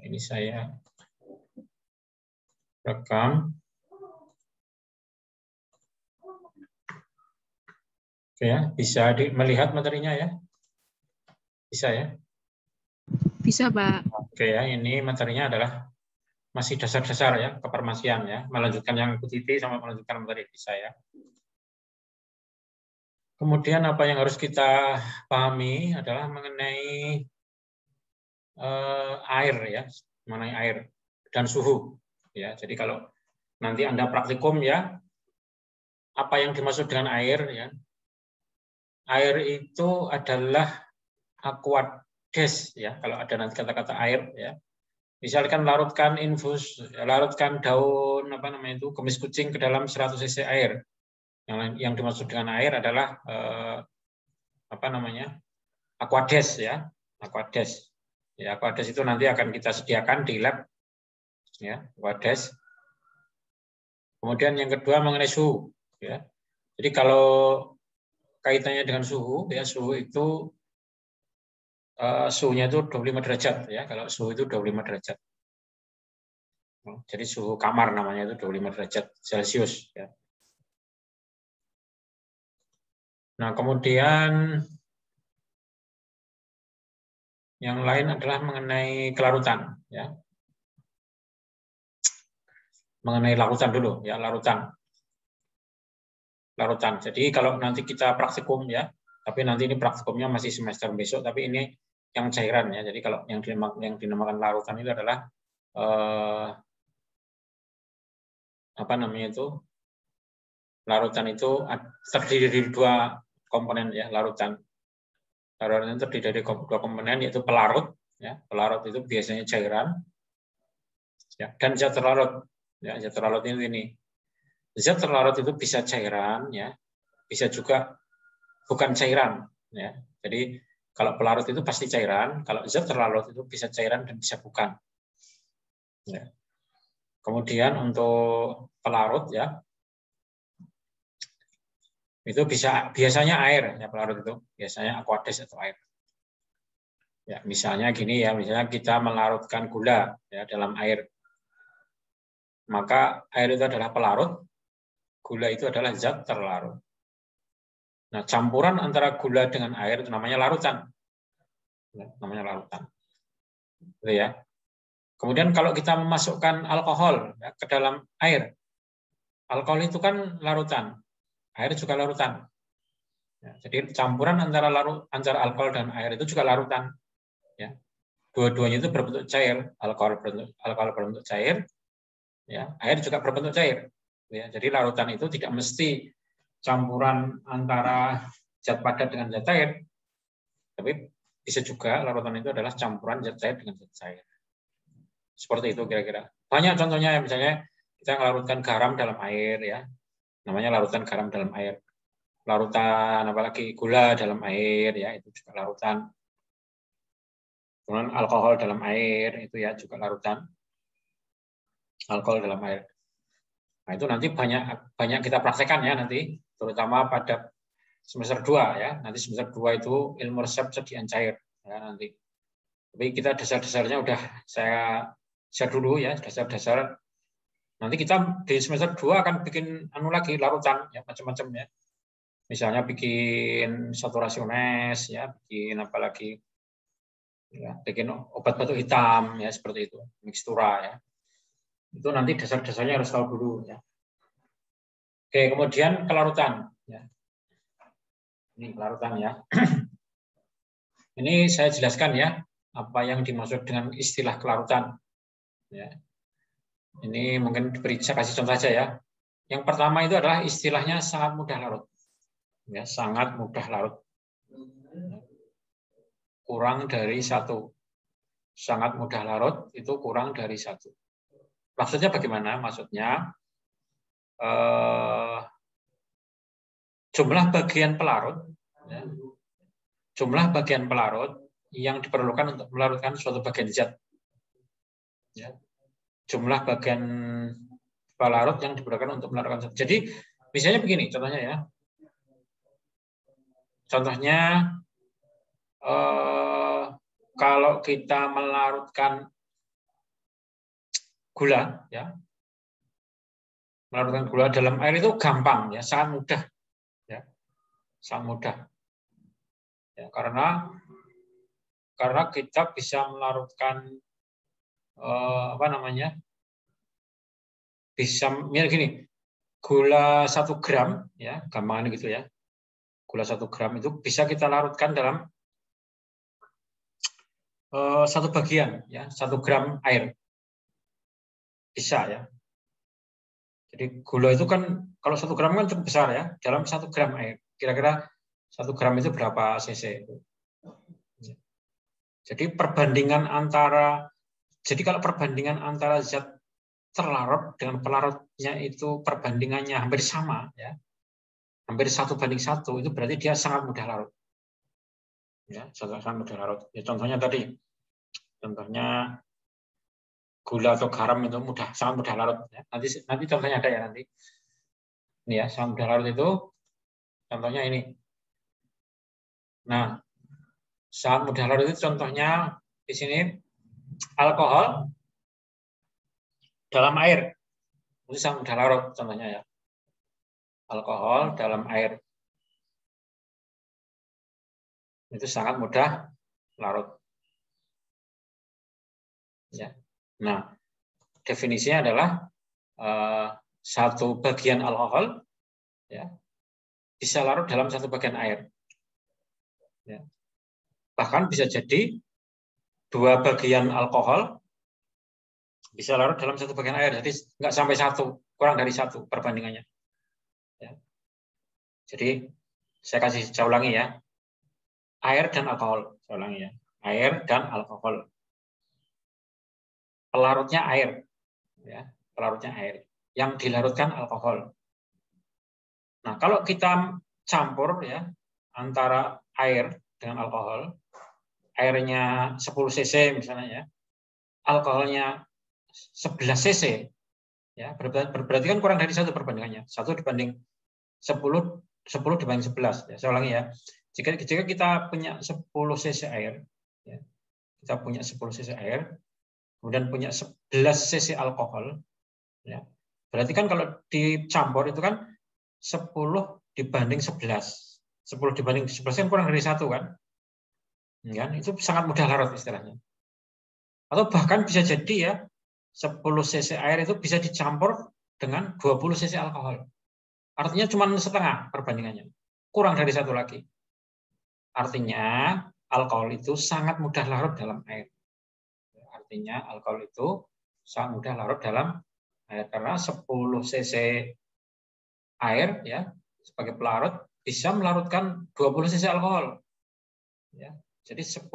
Ini saya rekam. Oke ya, bisa melihat materinya ya? Bisa ya? Bisa, Pak. Oke ya, ini materinya adalah masih dasar-dasar ya, kefarmasian ya, melanjutkan yang QTT sama melanjutkan materi bisa ya. Kemudian apa yang harus kita pahami adalah mengenai air ya, mengenai air dan suhu ya. Jadi kalau nanti Anda praktikum ya, apa yang dimaksud dengan air ya? Air itu adalah aquades ya, kalau ada nanti kata-kata air ya. Misalkan larutkan infus, larutkan daun apa namanya itu kumis kucing ke dalam 100 cc air. Yang dimaksud dengan air adalah apa namanya? Aquades ya, aquades. Ya, aquades itu nanti akan kita sediakan di lab ya, aquades. Kemudian yang kedua mengenai suhu ya. Jadi kalau kaitannya dengan suhu ya, suhu itu suhunya itu 25 derajat ya, kalau suhu itu 25 derajat. Jadi suhu kamar namanya itu 25 derajat Celcius ya. Nah, kemudian yang lain adalah mengenai kelarutan ya. Mengenai larutan dulu ya, larutan. Jadi kalau nanti kita praktikum ya, tapi nanti ini praktikumnya masih semester besok, tapi ini yang cairan ya. Jadi kalau yang dinamakan larutan itu adalah apa namanya itu? Larutan itu terdiri dari dua komponen ya, larutan. Larutan itu terdiri dari dua komponen yaitu pelarut ya. Pelarut itu biasanya cairan ya, dan zat terlarut. Ya, zat terlarut ini. Zat terlarut itu bisa cairan ya, bisa juga bukan cairan ya. Jadi kalau pelarut itu pasti cairan, kalau zat terlarut itu bisa cairan dan bisa bukan. Ya. Kemudian untuk pelarut ya, itu biasanya air ya, pelarut itu biasanya aquades atau air. Ya, misalnya gini ya, misalnya kita melarutkan gula ya dalam air. Maka air itu adalah pelarut, gula itu adalah zat terlarut. Nah, campuran antara gula dengan air itu namanya larutan. Ya, namanya larutan. Gitu ya. Kemudian kalau kita memasukkan alkohol ya, ke dalam air, alkohol itu kan larutan, air juga larutan. Ya, jadi campuran antara alkohol dan air itu juga larutan. Ya. Dua-duanya itu berbentuk cair, alkohol berbentuk cair, ya, air juga berbentuk cair. Ya, jadi larutan itu tidak mesti campuran antara zat padat dengan zat cair, tapi bisa juga larutan itu adalah campuran zat cair dengan zat cair. Seperti itu kira-kira. Banyak contohnya, misalnya kita melarutkan garam dalam air, ya, namanya larutan garam dalam air. Larutan apalagi gula dalam air, ya, itu juga larutan. Kemudian alkohol dalam air itu ya juga larutan. Alkohol dalam air. Nah, itu nanti banyak kita praktekkan ya nanti, terutama pada semester 2 ya. Nanti semester 2 itu ilmu resep sajian cair ya nanti. Tapi kita dasar-dasarnya udah saya share dulu ya, dasar-dasar. Nanti kita di semester 2 akan bikin lagi larutan ya macam-macam ya. Misalnya bikin saturasi ones ya, bikin apa lagi? Ya, bikin obat batuk hitam ya seperti itu, mikstura ya. Itu nanti dasar-dasarnya harus tahu dulu ya. Oke, kemudian kelarutan ya. Ini kelarutan ya. Ini saya jelaskan ya apa yang dimaksud dengan istilah kelarutan. Ya. Ini mungkin saya kasih contoh saja ya. Yang pertama itu adalah istilahnya sangat mudah larut. Ya, sangat mudah larut. Kurang dari 1. Sangat mudah larut itu kurang dari 1. Maksudnya bagaimana? Maksudnya jumlah bagian pelarut, ya, jumlah bagian pelarut yang diperlukan untuk melarutkan suatu bagian zat. Ya. Jumlah bagian pelarut yang diperlukan untuk melarutkan zat. Jadi misalnya begini, contohnya ya. Contohnya kalau kita melarutkan gula, ya. Melarutkan gula dalam air itu gampang, ya, sangat mudah, ya, sangat mudah. Ya, karena kita bisa melarutkan bisa gini, gula 1 gram, ya, gampang gitu ya. Gula 1 gram itu bisa kita larutkan dalam 1 bagian, ya, 1 gram air. Bisa, ya. Jadi gula itu kan kalau 1 gram kan cukup besar, ya, dalam 1 gram air. Kira-kira 1 gram itu berapa cc? Jadi kalau perbandingan antara zat terlarut dengan pelarutnya itu perbandingannya hampir sama, ya, hampir 1:1, itu berarti dia sangat mudah larut. Ya, sangat mudah larut. Ya, contohnya gula atau garam itu sangat mudah larut. Ya. Nanti contohnya ada ya nanti. Ini ya, sangat mudah larut itu contohnya ini. Nah, sangat mudah larut itu contohnya di sini alkohol dalam air. Itu sangat mudah larut contohnya, ya. Alkohol dalam air. Itu sangat mudah larut. Ya. Nah, definisinya adalah 1 bagian alkohol, ya, bisa larut dalam 1 bagian air. Ya. Bahkan bisa jadi 2 bagian alkohol bisa larut dalam 1 bagian air. Jadi nggak sampai 1, kurang dari 1 perbandingannya. Ya. Jadi saya saya ulangi ya. Air dan alkohol. Saya ulangi ya. Air dan alkohol. Pelarutnya air. Ya. Pelarutnya air. Yang dilarutkan alkohol. Nah, kalau kita campur, ya, antara air dengan alkohol, airnya 10 cc misalnya, ya, alkoholnya 11 cc, ya, berarti kan kurang dari 1 perbandingannya. 1 dibanding 10 dibanding 11. Ya, saya ulangi ya. Jika kita punya 10 cc air, ya, kita punya 10 cc air, kemudian punya 11 cc alkohol, ya, berarti kan kalau dicampur itu kan 10 dibanding 11. 10 dibanding 11 kan kurang dari 1 kan? Ya, itu sangat mudah larut istilahnya. Atau bahkan bisa jadi ya 10 cc air itu bisa dicampur dengan 20 cc alkohol. Artinya cuma setengah perbandingannya. Kurang dari 1 lagi. Artinya alkohol itu sangat mudah larut dalam air. Artinya alkohol itu sangat mudah larut dalam air karena 10 cc air, ya, sebagai pelarut bisa melarutkan 20 cc alkohol. Ya. Jadi 10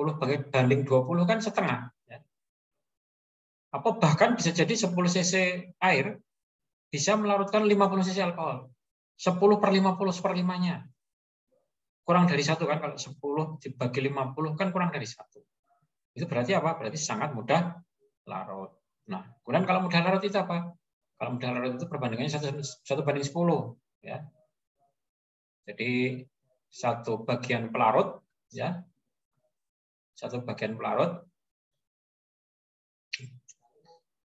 banding 20 kan setengah. Ya. Apa bahkan bisa jadi 10 cc air bisa melarutkan 50 cc alkohol. 10/50 seperlimanya. Kurang dari 1 kan, kalau 10 dibagi 50 kan kurang dari 1. Itu berarti apa? Berarti sangat mudah larut. Nah, kemudian kalau mudah larut itu apa? Kalau mudah larut itu perbandingannya 1:10. Ya. Jadi 1 bagian pelarut, ya, 1 bagian pelarut,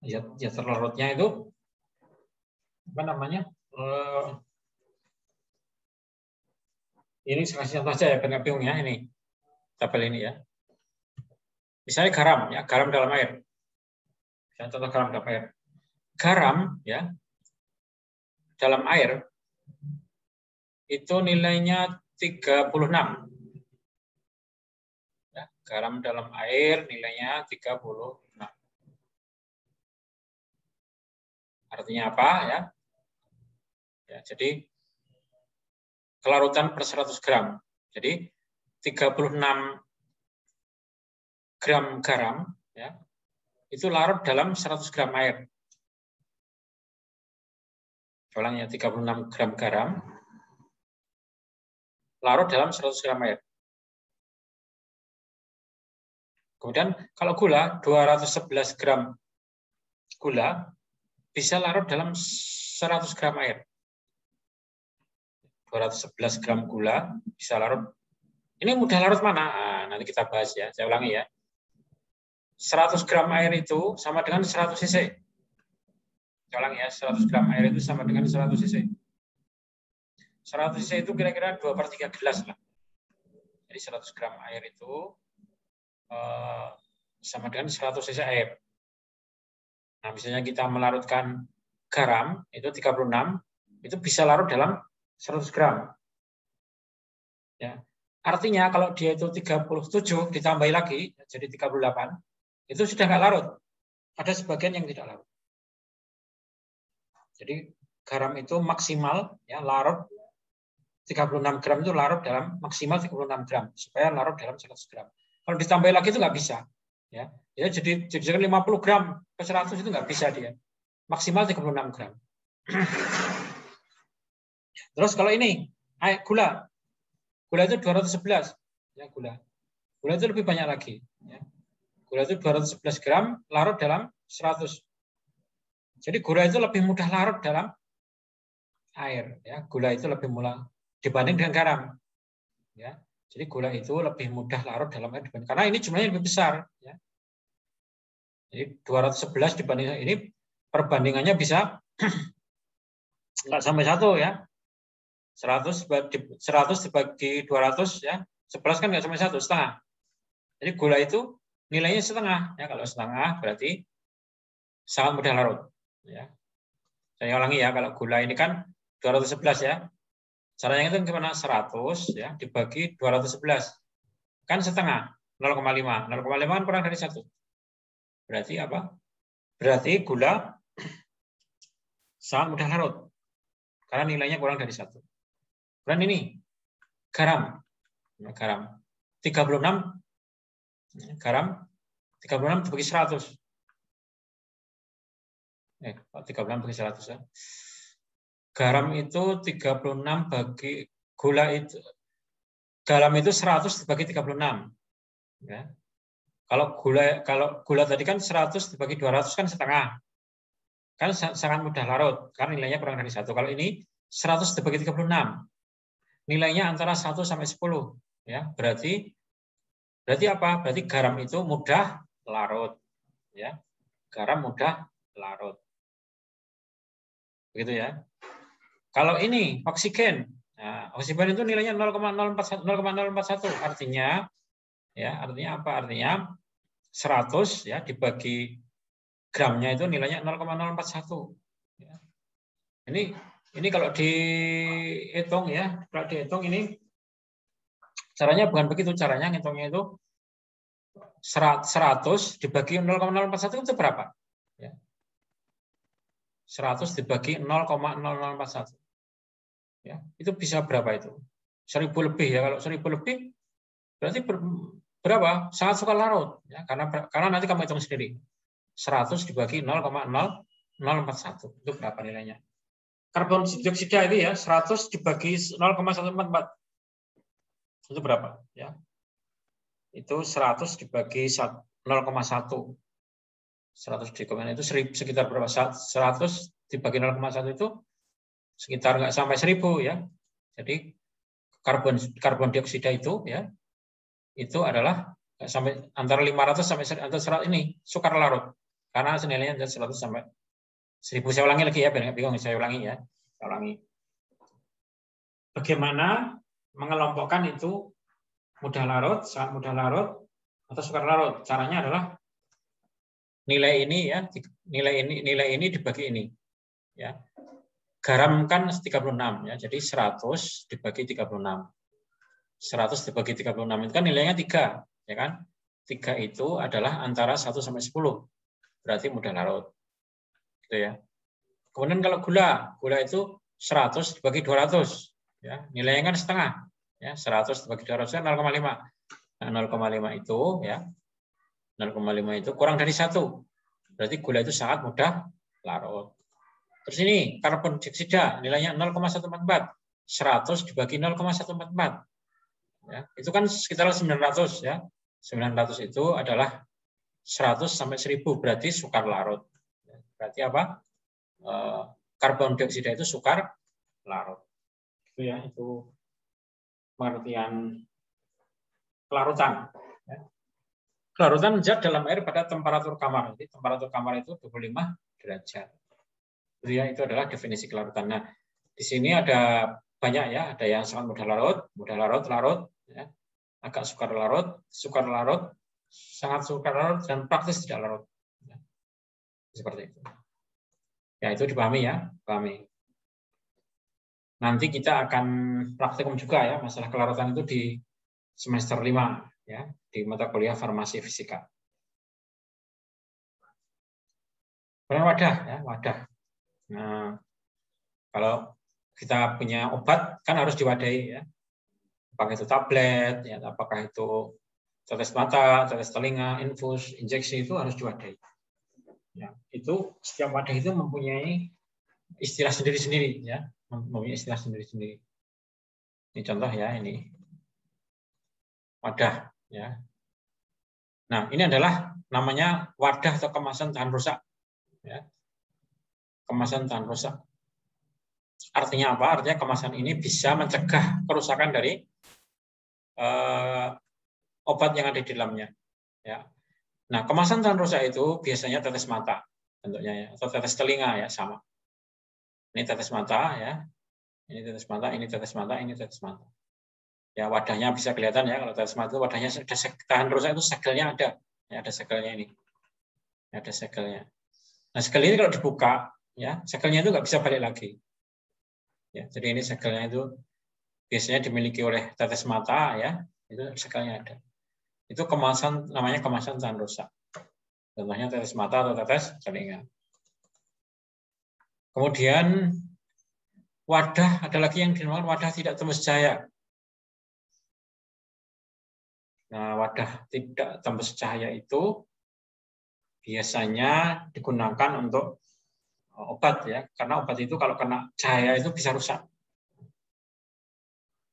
ya terlarutnya itu apa namanya? Ini saya kasih contoh aja ya, biar bingung ya, ini tabel ini ya. Misalnya garam, ya, garam dalam air. Misalnya contoh garam dalam air. Garam, ya, dalam air itu nilainya 36. Ya, garam dalam air nilainya 36. Artinya apa, ya? Ya, jadi kelarutan per 100 gram. Jadi 36 gram garam, ya, itu larut dalam 100 gram air. Ulangnya 36 gram garam larut dalam 100 gram air. Kemudian kalau gula, 211 gram gula bisa larut dalam 100 gram air. 211 gram gula bisa larut. Ini mudah larut mana? Nah, nanti kita bahas ya. Saya ulangi ya. 100 gram air itu sama dengan 100 cc. Saya ulang ya, 100 gram air itu sama dengan 100 cc. 100 cc itu kira-kira 2/3 gelas lah. Jadi 100 gram air itu sama dengan 100 cc air. Nah, misalnya kita melarutkan garam, itu 36, itu bisa larut dalam 100 gram. Ya. Artinya kalau dia itu 37 ditambahi lagi, jadi 38, itu sudah nggak larut. Ada sebagian yang tidak larut. Jadi garam itu maksimal ya larut 36 gram itu larut dalam maksimal 36 gram supaya larut dalam 100 gram. Kalau ditambah lagi itu nggak bisa. Ya, jadi 50 gram ke 100 itu nggak bisa dia. Maksimal 36 gram. Terus kalau ini gula itu 211 ya gula itu lebih banyak lagi. Ya. Gula itu 211 gram larut dalam 100. Jadi gula itu lebih mudah larut dalam air. Ya, gula itu lebih mudah dibanding dengan garam. Ya, jadi gula itu lebih mudah larut dalam air dibanding karena ini jumlahnya lebih besar. Ya. Jadi 211 dibanding ini perbandingannya bisa nggak sampai 1 ya. 100 dibagi 200 ya. 11 kan nggak sampai 1, setengah. Jadi gula itu nilainya setengah. Ya, kalau setengah berarti sangat mudah larut. Ya. Saya ulangi ya, kalau gula ini kan 211 ya. Caranya itu gimana? 100 ya dibagi 211. Kan setengah, 0,5. 0,5 kan kurang dari 1. Berarti apa? Berarti gula sangat mudah larut. Karena nilainya kurang dari 1. Kemudian ini, garam. Garam. 36. Garam 36 dibagi 100. 36 bagi 100 ya. Garam itu 36 bagi gula itu garam itu 100 dibagi 36. Ya. Kalau gula tadi kan 100 dibagi 200 kan setengah. Kan sangat mudah larut karena nilainya kurang dari 1. Kalau ini 100 dibagi 36. Nilainya antara 1 sampai 10 ya. Berarti apa? Berarti garam itu mudah larut ya. Garam mudah larut. Begitu ya. Kalau ini oksigen, nah, oksigen itu nilainya 0,041, artinya apa? Artinya 100 ya dibagi gramnya itu nilainya 0,041. Ya. Ini kalau dihitung ya, kalau dihitung ini caranya bukan begitu, caranya ngitungnya itu 100 dibagi 0,041 itu berapa? Ya. 100 dibagi 0,0041. Ya, itu bisa berapa itu? 1000 lebih ya. Kalau 1000 lebih berarti berapa? Sangat suka larut ya, karena nanti kamu hitung sendiri. 100 dibagi 0,0041 itu berapa nilainya? Karbon dioksida itu ya 100 dibagi 0,144. Itu berapa? Ya. Itu 100 dibagi 0,1. 100 itu sekitar berapa? 100 dibagi 0,1 itu sekitar nggak sampai 1000 ya. Jadi karbon dioksida itu ya itu adalah sampai antara 500 sampai 100 ini sukar larut karena nilainya 100 sampai 1000. Saya ulangi lagi ya biar nggak bingung. Saya ulangi ya. Saya ulangi. Bagaimana mengelompokkan itu mudah larut, sangat mudah larut, atau sukar larut? Caranya adalah nilai ini ya, nilai ini dibagi ini. Ya. Garam kan 36 ya, jadi 100 dibagi 36. 100 dibagi 36 itu kan nilainya 3, ya kan? 3 itu adalah antara 1 sampai 10. Berarti mudah larut. Gitu ya. Kemudian kalau gula itu 100 dibagi 200, ya. Nilainya kan setengah, ya. 100 dibagi 200 kan 0,5. Nah, 0,5 itu ya. 0,5 itu kurang dari 1. Berarti gula itu sangat mudah larut. Terus ini karbon dioksida nilainya 0,144. 100 dibagi 0,144. Ya, itu kan sekitar 900 ya. 900 itu adalah 100 sampai 1000 berarti sukar larut. Berarti apa? Karbon dioksida itu sukar larut. Itu ya, itu pengertian kelarutan. Ya. Kelarutan zat dalam air pada temperatur kamar. Jadi temperatur kamar itu 25 derajat. Itu adalah definisi kelarutan. Nah, di sini ada banyak ya, ada yang sangat mudah larut, larut, ya, agak sukar larut, sangat sukar larut, dan praktis tidak larut. Ya, seperti itu. Ya, itu dipahami ya, pahami. Nanti kita akan praktikum juga ya, masalah kelarutan itu di semester 5 ya, di mata kuliah farmasi fisika. Kemudian wadah ya, wadah. Nah, kalau kita punya obat kan harus diwadahi ya. Apakah itu tablet, ya, apakah itu tetes mata, tetes telinga, infus, injeksi itu harus diwadahi. Ya, itu setiap wadah itu mempunyai istilah sendiri-sendiri ya, mempunyai istilah sendiri-sendiri. Ini contoh ya, ini wadah ya. Nah, ini adalah namanya wadah atau kemasan tahan rusak ya. Kemasan tahan rusak. Artinya apa? Artinya kemasan ini bisa mencegah kerusakan dari obat yang ada di dalamnya. Ya. Nah, kemasan tahan rusak itu biasanya tetes mata bentuknya ya, atau tetes telinga ya, sama. Ini tetes mata ya, ini tetes mata, ini tetes mata, ini tetes mata. Ya, wadahnya bisa kelihatan ya, kalau tetes mata itu wadahnya tahan rusak itu segelnya ada, ya, ada segelnya ini, ya, ada segelnya. Nah, segel ini kalau dibuka, ya, segelnya itu nggak bisa balik lagi. Ya, jadi ini segelnya itu biasanya dimiliki oleh tetes mata ya, itu segelnya ada. Itu kemasan, namanya kemasan tahan rusak. Contohnya tetes mata atau tetes telinga. Kemudian wadah, ada lagi yang dinamakan wadah tidak tembus cahaya. Nah, wadah tidak tembus cahaya itu biasanya digunakan untuk obat ya, karena obat itu kalau kena cahaya itu bisa rusak.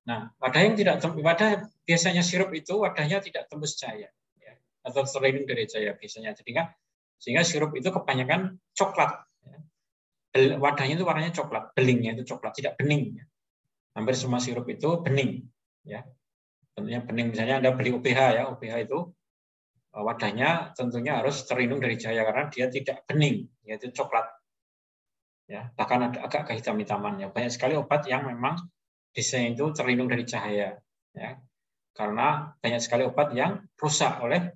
Nah, wadah yang tidak wadah biasanya sirup itu wadahnya tidak tembus cahaya ya, atau terlindung dari cahaya biasanya. Sehingga sirup itu kebanyakan coklat. Ya. Wadahnya itu warnanya coklat, belingnya itu coklat, tidak bening. Ya. Hampir semua sirup itu bening. Ya. Tentunya bening, misalnya Anda beli UPH ya, UPH itu wadahnya tentunya harus terlindung dari cahaya karena dia tidak bening, yaitu coklat. Ya, bahkan ada agak kehitam-hitaman. Ya. Banyak sekali obat yang memang desain itu terlindung dari cahaya. Ya. Karena banyak sekali obat yang rusak oleh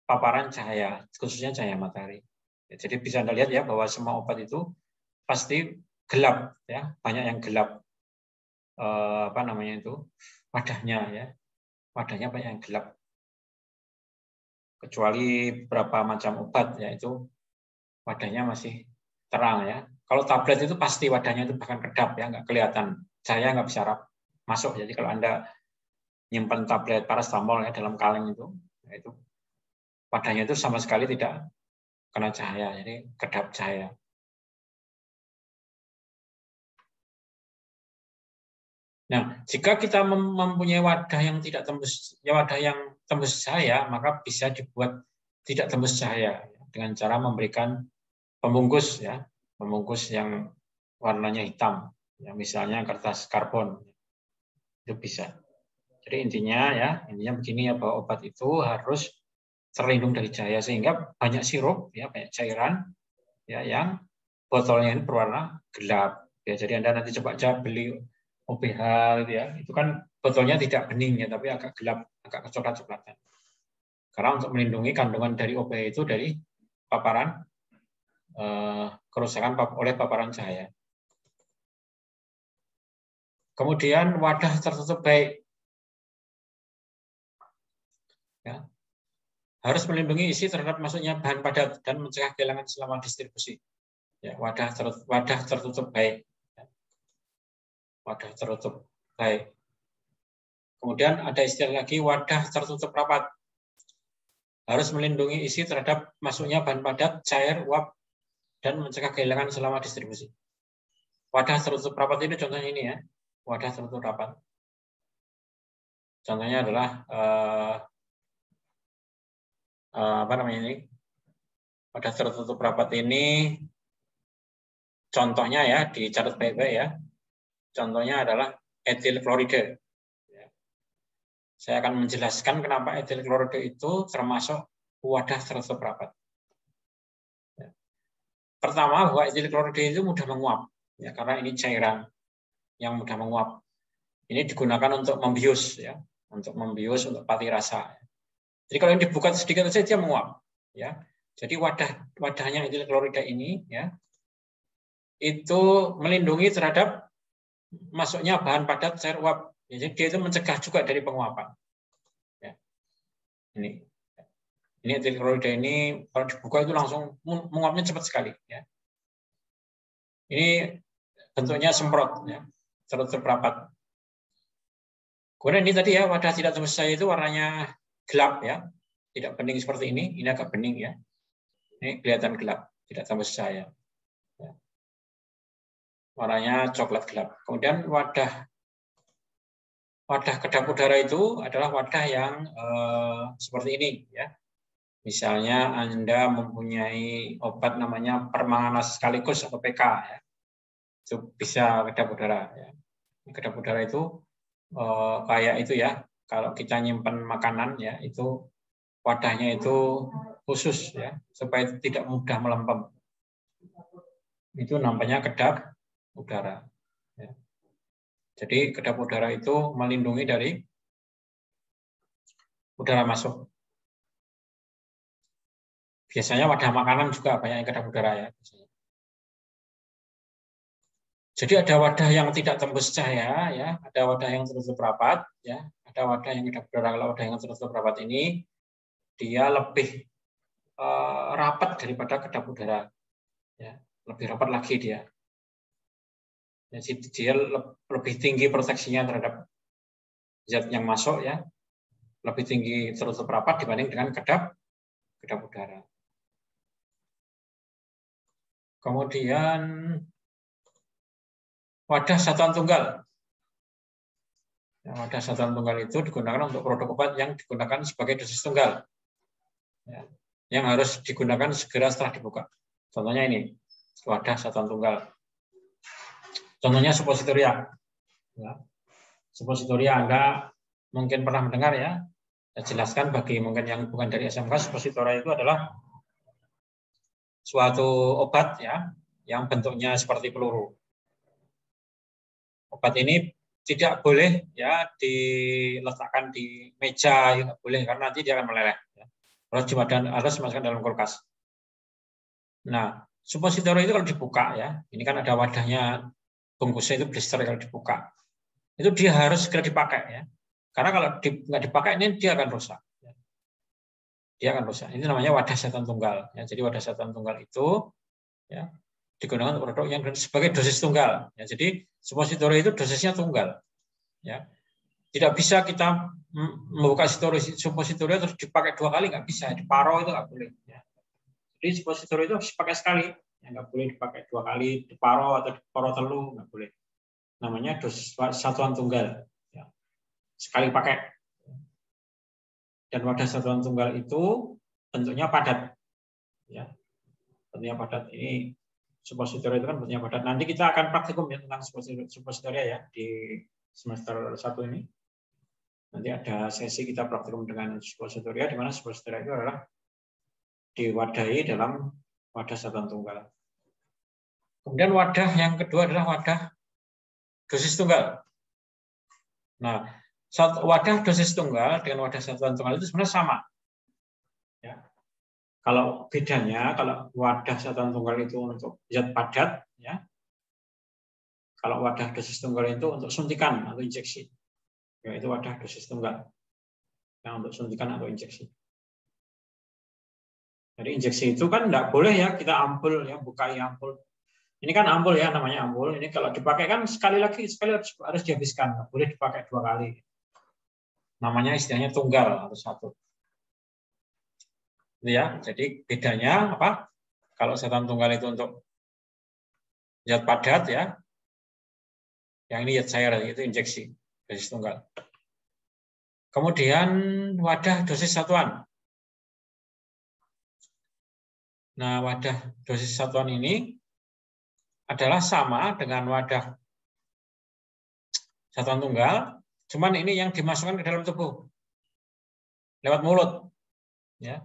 paparan cahaya, khususnya cahaya matahari. Ya, jadi bisa Anda lihat ya bahwa semua obat itu pasti gelap, ya, banyak yang gelap. Apa namanya itu wadahnya ya, wadahnya banyak yang gelap. Kecuali beberapa macam obat, yaitu wadahnya masih terang ya. Kalau tablet itu pasti wadahnya itu bahkan kedap ya, nggak kelihatan, cahaya nggak bisa masuk. Jadi kalau Anda nyimpan tablet paracetamol ya dalam kaleng itu wadahnya itu sama sekali tidak kena cahaya, jadi kedap cahaya. Nah, jika kita mempunyai wadah yang tidak tembus, ya wadah yang tembus cahaya, maka bisa dibuat tidak tembus cahaya dengan cara memberikan pembungkus ya, pembungkus yang warnanya hitam, ya misalnya kertas karbon, itu bisa. Jadi intinya begini ya, bahwa obat itu harus terlindung dari cahaya sehingga banyak sirup ya, banyak cairan ya yang botolnya ini berwarna gelap. Ya, jadi Anda nanti coba aja beli OPH gitu ya, itu kan botolnya tidak bening ya, tapi agak gelap, agak kecoklat-coklatan. Karena untuk melindungi kandungan dari OPH itu dari paparan kerusakan oleh paparan cahaya. Kemudian wadah tertutup baik, ya, harus melindungi isi terhadap masuknya bahan padat dan mencegah kehilangan selama distribusi. Ya, wadah tertutup baik, ya. Wadah tertutup baik. Kemudian ada istilah lagi wadah tertutup rapat. Harus melindungi isi terhadap masuknya bahan padat, cair, uap, dan mencegah kehilangan selama distribusi. Wadah tertutup rapat ini contohnya ini ya, wadah tertutup rapat. Contohnya adalah apa namanya ini? Wadah tertutup rapat ini contohnya ya, dicatat baik-baik ya. Contohnya adalah etil klorida. Saya akan menjelaskan kenapa etil klorida itu termasuk wadah tertutup rapat. Pertama, bahwa etil klorida itu mudah menguap, ya, karena ini cairan yang mudah menguap. Ini digunakan untuk membius, ya, untuk membius, untuk pati rasa. Jadi kalau yang dibuka sedikit saja dia menguap, ya. Jadi wadahnya etil klorida ini, ya, itu melindungi terhadap masuknya bahan padat cair uap. Jadi dia itu mencegah juga dari penguapan. Ya. Ini etil klorida ini kalau dibuka itu langsung menguapnya cepat sekali. Ya. Ini bentuknya semprot, ya, tertutup rapat. Kemudian ini tadi ya, wadah tidak tembus cahaya itu warnanya gelap, ya, tidak bening seperti ini agak bening, ya. Ini kelihatan gelap, tidak tembus cahaya. Ya. Warnanya coklat gelap. Kemudian wadah kedap udara itu adalah wadah yang seperti ini, ya. Misalnya Anda mempunyai obat namanya permanganas sekaligus atau PK, ya. Itu bisa kedap udara, ya. Kedap udara itu kayak itu, ya. Kalau kita nyimpan makanan, ya, itu wadahnya itu khusus, ya, supaya tidak mudah melempem. Itu namanya kedap udara. Ya. Jadi kedap udara itu melindungi dari udara masuk. Biasanya wadah makanan juga banyak yang kedap udara, ya. Jadi ada wadah yang tidak tembus cahaya, ya, ada wadah yang tertutup rapat, ya, ada wadah yang kedap udara. Kalau wadah yang tertutup rapat ini dia lebih rapat daripada kedap udara, ya, lebih rapat lagi dia. Jadi dia lebih tinggi proteksinya terhadap zat yang masuk, ya, lebih tinggi tertutup rapat dibanding dengan kedap udara. Kemudian wadah satuan tunggal. Wadah satuan tunggal itu digunakan untuk produk obat yang digunakan sebagai dosis tunggal, ya, yang harus digunakan segera setelah dibuka. Contohnya ini, wadah satuan tunggal. Contohnya suppositoria. Ya. Suppositoria Anda mungkin pernah mendengar, ya. Saya jelaskan bagi mungkin yang bukan dari SMK, suppositoria itu adalah suatu obat, ya, yang bentuknya seperti peluru. Obat ini tidak boleh, ya, diletakkan di meja, ya, nggak boleh karena nanti dia akan meleleh. Ya. Harus dimasukkan dalam kulkas. Nah, suppositoria itu kalau dibuka, ya, ini kan ada wadahnya, bungkusnya itu blister kalau dibuka, itu dia harus segera dipakai, ya. Karena kalau nggak dipakai ini dia akan rusak. Ya. Dia akan rusak. Ini namanya wadah satuan tunggal. Ya. Jadi wadah satuan tunggal itu, ya, digunakan untuk produk yang sebagai dosis tunggal. Ya, jadi suppositoria itu dosisnya tunggal. Ya. Tidak bisa kita membuka suppositoria terus dipakai 2 kali, nggak bisa. Diparo itu nggak boleh. Ya. Jadi suppositoria itu harus dipakai sekali. Ya, nggak boleh dipakai 2 kali, diparo atau diparo telu, nggak boleh. Namanya dosis satuan tunggal. Ya. Sekali pakai. Dan wadah satuan tunggal itu bentuknya padat. Ya. Bentuknya padat. Ini suppositoria itu kan bentuknya padat. Nanti kita akan praktikum, ya, tentang suppositoria, ya, di semester 1 ini. Nanti ada sesi kita praktikum dengan suppositoria, di mana suppositoria itu adalah diwadahi dalam wadah satuan tunggal. Kemudian wadah yang kedua adalah wadah dosis tunggal. Nah, wadah dosis tunggal dengan wadah satuan tunggal itu sebenarnya sama. Ya. Kalau bedanya, kalau wadah satuan tunggal itu untuk zat padat, ya. Kalau wadah dosis tunggal itu untuk suntikan atau injeksi, yaitu wadah dosis tunggal yang untuk suntikan atau injeksi. Jadi injeksi itu kan enggak boleh, ya, kita ampul, ya, bukai ampul. Ini kan ampul, ya, namanya ampul. Ini kalau dipakai kan sekali harus dihabiskan, enggak boleh dipakai 2 kali. Namanya istilahnya tunggal atau satu. Ya, jadi bedanya apa? Kalau satuan tunggal itu untuk zat padat, ya. Yang ini zat cair, itu injeksi, dosis tunggal. Kemudian wadah dosis satuan. Nah, wadah dosis satuan ini adalah sama dengan wadah satuan tunggal, cuman ini yang dimasukkan ke dalam tubuh lewat mulut, ya.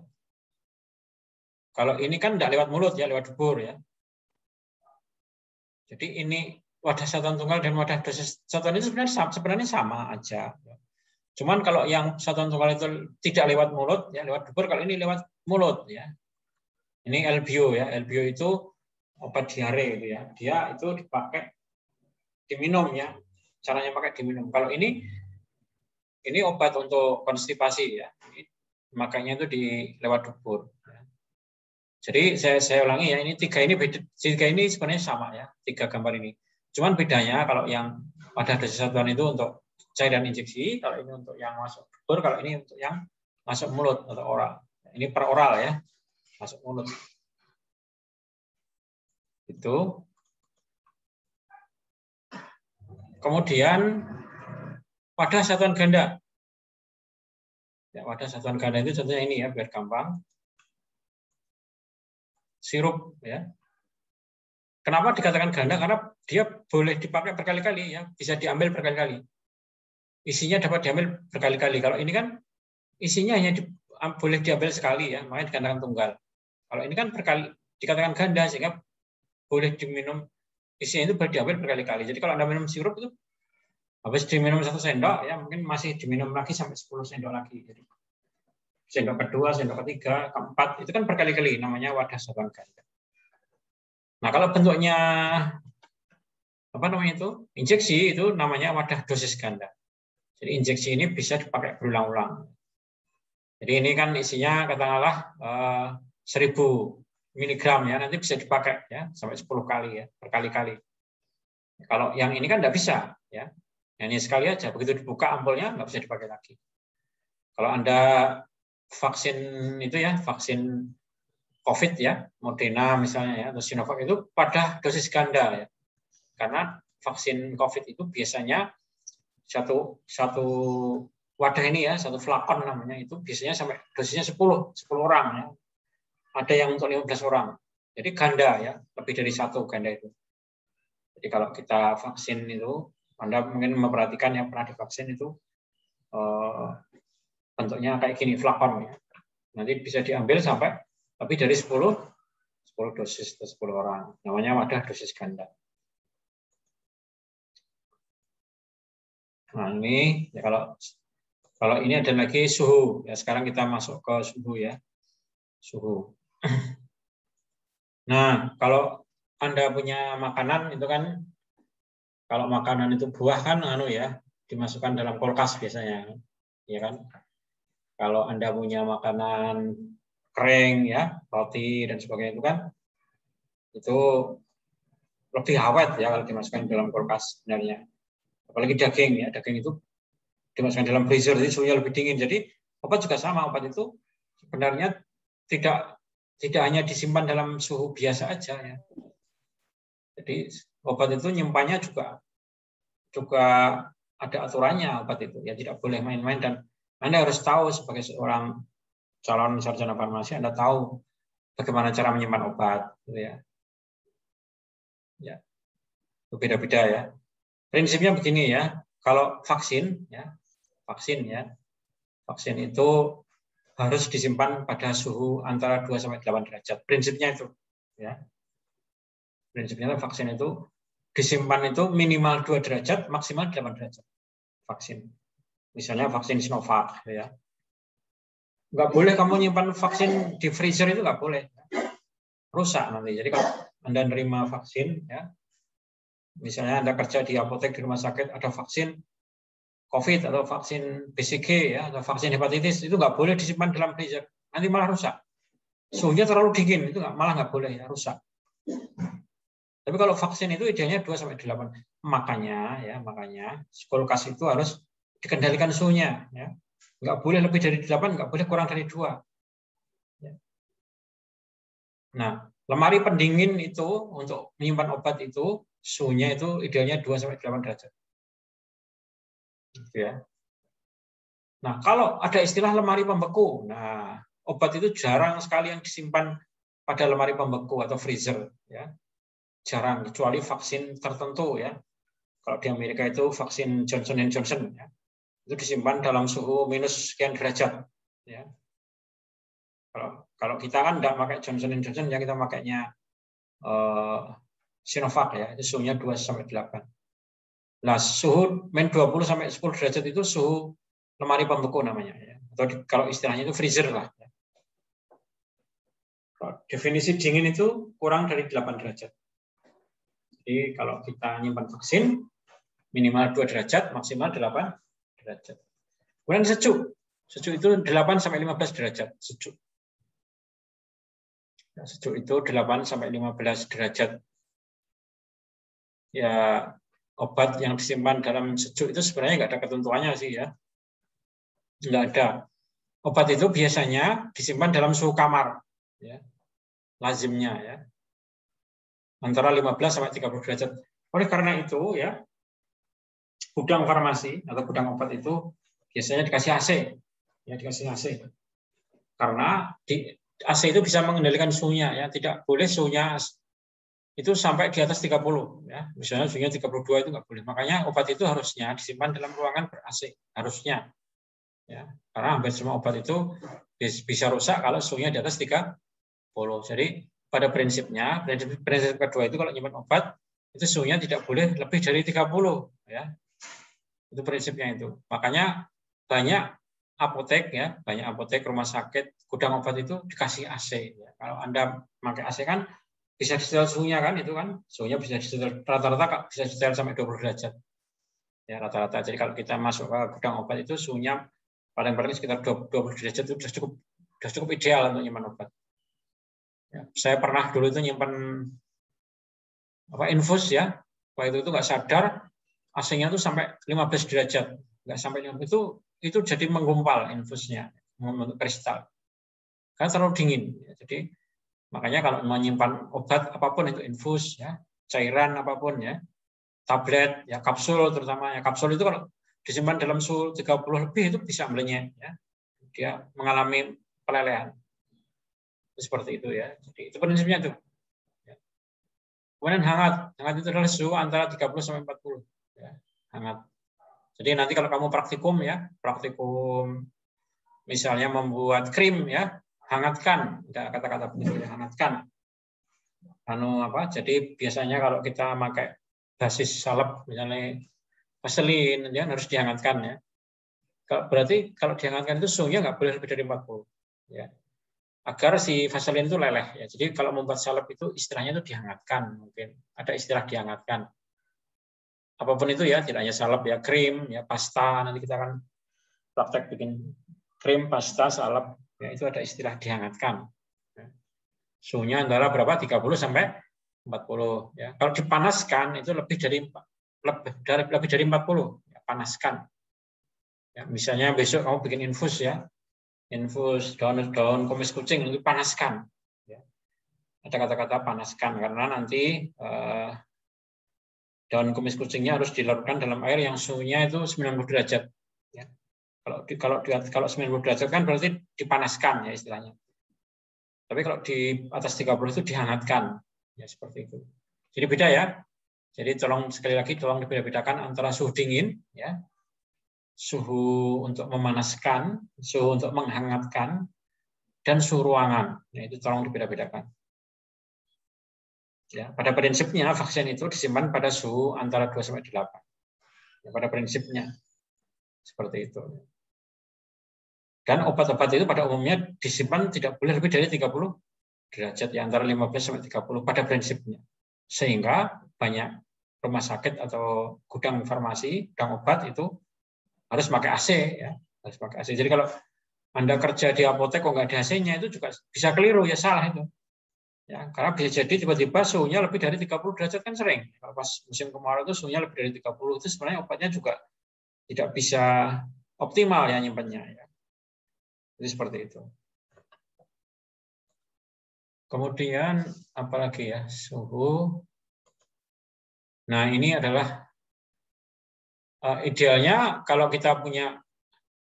Kalau ini kan tidak lewat mulut, ya, lewat dubur, ya. Jadi ini wadah satuan tunggal dan wadah dosis satuan itu sebenarnya sama aja. Cuman kalau yang satuan tunggal itu tidak lewat mulut, ya lewat dubur. Kalau ini lewat mulut, ya. Ini LBO ya. LBO itu obat diare itu ya. Dia itu dipakai diminum ya. Caranya pakai diminum. Kalau ini obat untuk konstipasi ya. Makanya itu di lewat dubur. Jadi saya ulangi ya, ini tiga ini sebenarnya sama ya, tiga gambar ini. Cuman bedanya kalau yang pada dosis satuan itu untuk cairan injeksi, kalau ini untuk yang masuk dubur, kalau ini untuk yang masuk mulut atau oral. Ini per oral ya, masuk mulut. Itu. Kemudian wadah satuan ganda. Ya, wadah satuan ganda itu contohnya ini ya, biar gampang. Sirup ya. Kenapa dikatakan ganda? Karena dia boleh dipakai berkali-kali ya, bisa diambil berkali-kali. Isinya dapat diambil berkali-kali. Kalau ini kan isinya hanya boleh diambil sekali ya, makanya dikatakan tunggal. Kalau ini kan dikatakan ganda sehingga boleh diminum, isinya itu boleh diambil berkali-kali. Jadi kalau Anda minum sirup itu habis diminum 1 sendok ya, mungkin masih diminum lagi sampai 10 sendok lagi. Jadi sendok kedua, sendok ketiga, keempat, itu kan berkali-kali, namanya wadah satuan ganda. Nah, kalau bentuknya apa namanya itu? Injeksi itu namanya wadah dosis ganda. Jadi injeksi ini bisa dipakai berulang-ulang. Jadi ini kan isinya katakanlah 1000 mg ya, nanti bisa dipakai ya sampai 10 kali ya, berkali-kali. Kalau yang ini kan tidak bisa ya. Yang ini sekali aja, begitu dibuka ampulnya nggak bisa dipakai lagi. Kalau Anda vaksin itu ya, vaksin COVID ya, Moderna misalnya ya, atau Sinovac itu pada dosis ganda ya. Karena vaksin COVID itu biasanya satu wadah ini ya, satu flakon namanya itu biasanya sampai dosisnya 10 orang ya. Ada yang untuk 15 orang. Jadi ganda ya, lebih dari 1 ganda itu. Jadi kalau kita vaksin itu, Anda mungkin memperhatikan yang pernah divaksin itu bentuknya kayak gini, flakon ya. Nanti bisa diambil sampai lebih dari 10 dosis atau 10 orang. Namanya wadah dosis ganda. Nah, ini ya kalau ini ada lagi suhu. Ya, sekarang kita masuk ke suhu ya. Suhu. Nah, kalau Anda punya makanan itu kan, kalau makanan itu buah kan ya, dimasukkan dalam kulkas biasanya. Ya kan? Kalau Anda punya makanan kering ya, roti dan sebagainya itu kan itu lebih awet ya kalau dimasukkan dalam kulkas sebenarnya. Apalagi daging ya, daging itu dimasukkan dalam freezer jadi suhunya lebih dingin. Jadi obat juga sama, obat itu sebenarnya tidak hanya disimpan dalam suhu biasa aja ya. Jadi obat itu nyimpannya juga ada aturannya obat itu ya, tidak boleh main-main. Dan Anda harus tahu sebagai seorang calon sarjana farmasi, Anda tahu bagaimana cara menyimpan obat gitu ya. Ya. Beda-beda ya. Prinsipnya begini ya. Kalau vaksin itu harus disimpan pada suhu antara 2 sampai 8 derajat. Prinsipnya itu ya. Prinsipnya vaksin itu disimpan itu minimal 2 derajat, maksimal 8 derajat. Vaksin. Misalnya vaksin Sinovac ya. Nggak boleh kamu nyimpan vaksin di freezer, itu nggak boleh. Rusak nanti. Jadi kalau Anda nerima vaksin ya, misalnya Anda kerja di apotek di rumah sakit, ada vaksin COVID atau vaksin BCG ya, atau vaksin hepatitis, itu nggak boleh disimpan dalam freezer, nanti malah rusak. Suhunya terlalu dingin, itu malah nggak boleh ya, rusak. Tapi kalau vaksin itu idealnya 2 sampai 8. Makanya kulkas itu harus dikendalikan suhunya ya. Nggak boleh lebih dari 8, nggak boleh kurang dari 2. Nah, lemari pendingin itu untuk menyimpan obat itu suhunya itu idealnya 2 sampai 8 derajat. Gitu ya. Nah, kalau ada istilah lemari pembeku, nah obat itu jarang sekali yang disimpan pada lemari pembeku atau freezer, ya. Jarang, kecuali vaksin tertentu ya. Kalau di Amerika itu vaksin Johnson & Johnson, ya. Itu disimpan dalam suhu minus sekian derajat, ya. Kalau kita kan tidak pakai Johnson & Johnson, ya kita pakainya Sinovac ya, itu suhunya 2 sampai 8. Nah, suhu -20 sampai 10 derajat itu suhu lemari pembeku namanya ya. Atau kalau istilahnya itu freezer lah. Ya. Definisi dingin itu kurang dari 8 derajat. Jadi kalau kita nyimpan vaksin minimal 2 derajat, maksimal 8 derajat. Kemudian sejuk. Sejuk itu 8 sampai 15 derajat sejuk. Nah, sejuk itu 8 sampai 15 derajat. Ya, obat yang disimpan dalam sejuk itu sebenarnya nggak ada ketentuannya sih ya. Nggak ada. Obat itu biasanya disimpan dalam suhu kamar. Ya. Lazimnya ya. Antara 15 sampai 30 derajat. Oleh karena itu ya, gudang farmasi atau gudang obat itu biasanya dikasih AC. Ya, dikasih AC. Karena AC itu bisa mengendalikan suhunya ya, tidak boleh suhunya itu sampai di atas 30 ya. Misalnya suhunya 32 itu nggak boleh. Makanya obat itu harusnya disimpan dalam ruangan ber-AC, harusnya. Ya, karena hampir semua obat itu bisa rusak kalau suhunya di atas 30. Jadi pada prinsipnya, prinsip kedua itu kalau nyimpan obat itu suhunya tidak boleh lebih dari 30 ya. Itu prinsipnya itu. Makanya banyak apotek ya, banyak apotek, rumah sakit, gudang obat itu dikasih AC ya. Kalau Anda pakai AC kan bisa disetel suhunya kan, itu kan suhunya bisa disetel rata-rata bisa disetel sampai 20 derajat ya rata-rata. Jadi kalau kita masuk ke gudang obat itu suhunya paling sekitar 20 derajat itu sudah cukup ideal untuk nyimpan obat. Ya, saya pernah dulu itu nyimpan infus ya, waktu itu nggak sadar AC-nya itu sampai 15 derajat, nggak sampai 15 itu jadi menggumpal infusnya, membentuk kristal, karena terlalu dingin. Jadi makanya kalau menyimpan obat apapun itu infus ya, cairan apapun ya, tablet ya, kapsul terutama ya, kapsul itu kalau disimpan dalam suhu 30 lebih itu bisa melenyek ya, dia mengalami pelelehan. Seperti itu ya. Jadi itu prinsipnya tuh. Kemudian hangat itu adalah suhu antara 30 sampai 40 ya, hangat. Jadi nanti kalau kamu praktikum misalnya membuat krim ya, hangatkan, ada kata-kata begitu ya, hangatkan. Jadi biasanya kalau kita pakai basis salep misalnya vaselin ya harus dihangatkan ya. Berarti kalau dihangatkan itu suhunya nggak boleh lebih dari 40 ya. Agar si vaselin itu leleh ya. Jadi kalau membuat salep itu istilahnya itu dihangatkan, mungkin ada istilah dihangatkan. Apapun itu ya, tidak hanya salep ya, krim ya, pasta, nanti kita akan praktek bikin krim, pasta, salep ya, itu ada istilah dihangatkan. Ya. Suhunya antara berapa? 30 sampai 40 ya. Kalau dipanaskan itu lebih dari 40 ya, panaskan. Ya, misalnya besok kamu bikin infus ya. Infus daun kumis kucing itu panaskan. Ya. Ada kata-kata panaskan karena nanti daun kumis kucingnya harus dilarutkan dalam air yang suhunya itu 90 derajat. Ya. Kalau 90 derajat kan berarti dipanaskan ya istilahnya. Tapi kalau di atas 30 itu dihangatkan. Ya seperti itu. Jadi beda ya. Jadi sekali lagi tolong dibedakan antara suhu dingin ya, suhu untuk memanaskan, suhu untuk menghangatkan, dan suhu ruangan. Ya, itu tolong dibedakan. Ya, pada prinsipnya vaksin itu disimpan pada suhu antara 2 sampai 8. Ya, pada prinsipnya seperti itu. Dan obat-obat itu pada umumnya disimpan tidak boleh lebih dari 30 derajat ya, antara 15 sampai 30 pada prinsipnya. Sehingga banyak rumah sakit atau gudang farmasi, gudang obat itu harus pakai AC ya, harus pakai AC. Jadi kalau Anda kerja di apotek kok nggak ada AC-nya itu juga bisa keliru ya, salah itu. Ya, karena bisa jadi tiba-tiba suhunya lebih dari 30 derajat kan sering. Kalau pas musim kemarau itu suhunya lebih dari 30 itu sebenarnya obatnya juga tidak bisa optimal ya nyimpannya ya. Jadi seperti itu. Kemudian apalagi ya, suhu. Nah, ini adalah idealnya kalau kita punya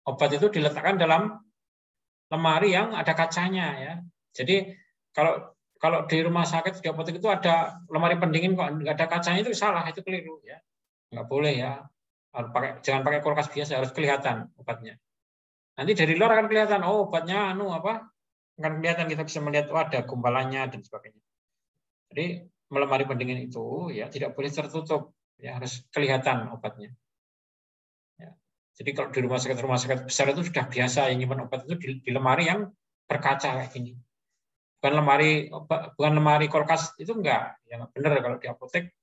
obat itu diletakkan dalam lemari yang ada kacanya ya. Jadi kalau di rumah sakit di apotek itu ada lemari pendingin kok nggak ada kacanya, itu salah, itu keliru ya. Nggak boleh ya. Jangan pakai kulkas biasa, harus kelihatan obatnya. Nanti dari luar akan kelihatan, oh obatnya akan kelihatan, kita bisa melihat ada gumpalannya dan sebagainya. Jadi lemari pendingin itu ya tidak boleh tertutup, ya harus kelihatan obatnya. Ya. Jadi kalau di rumah sakit besar itu sudah biasa yang nyimpan obat itu di lemari yang berkaca kayak gini. Bukan lemari kulkas itu enggak, ya benar kalau di apotek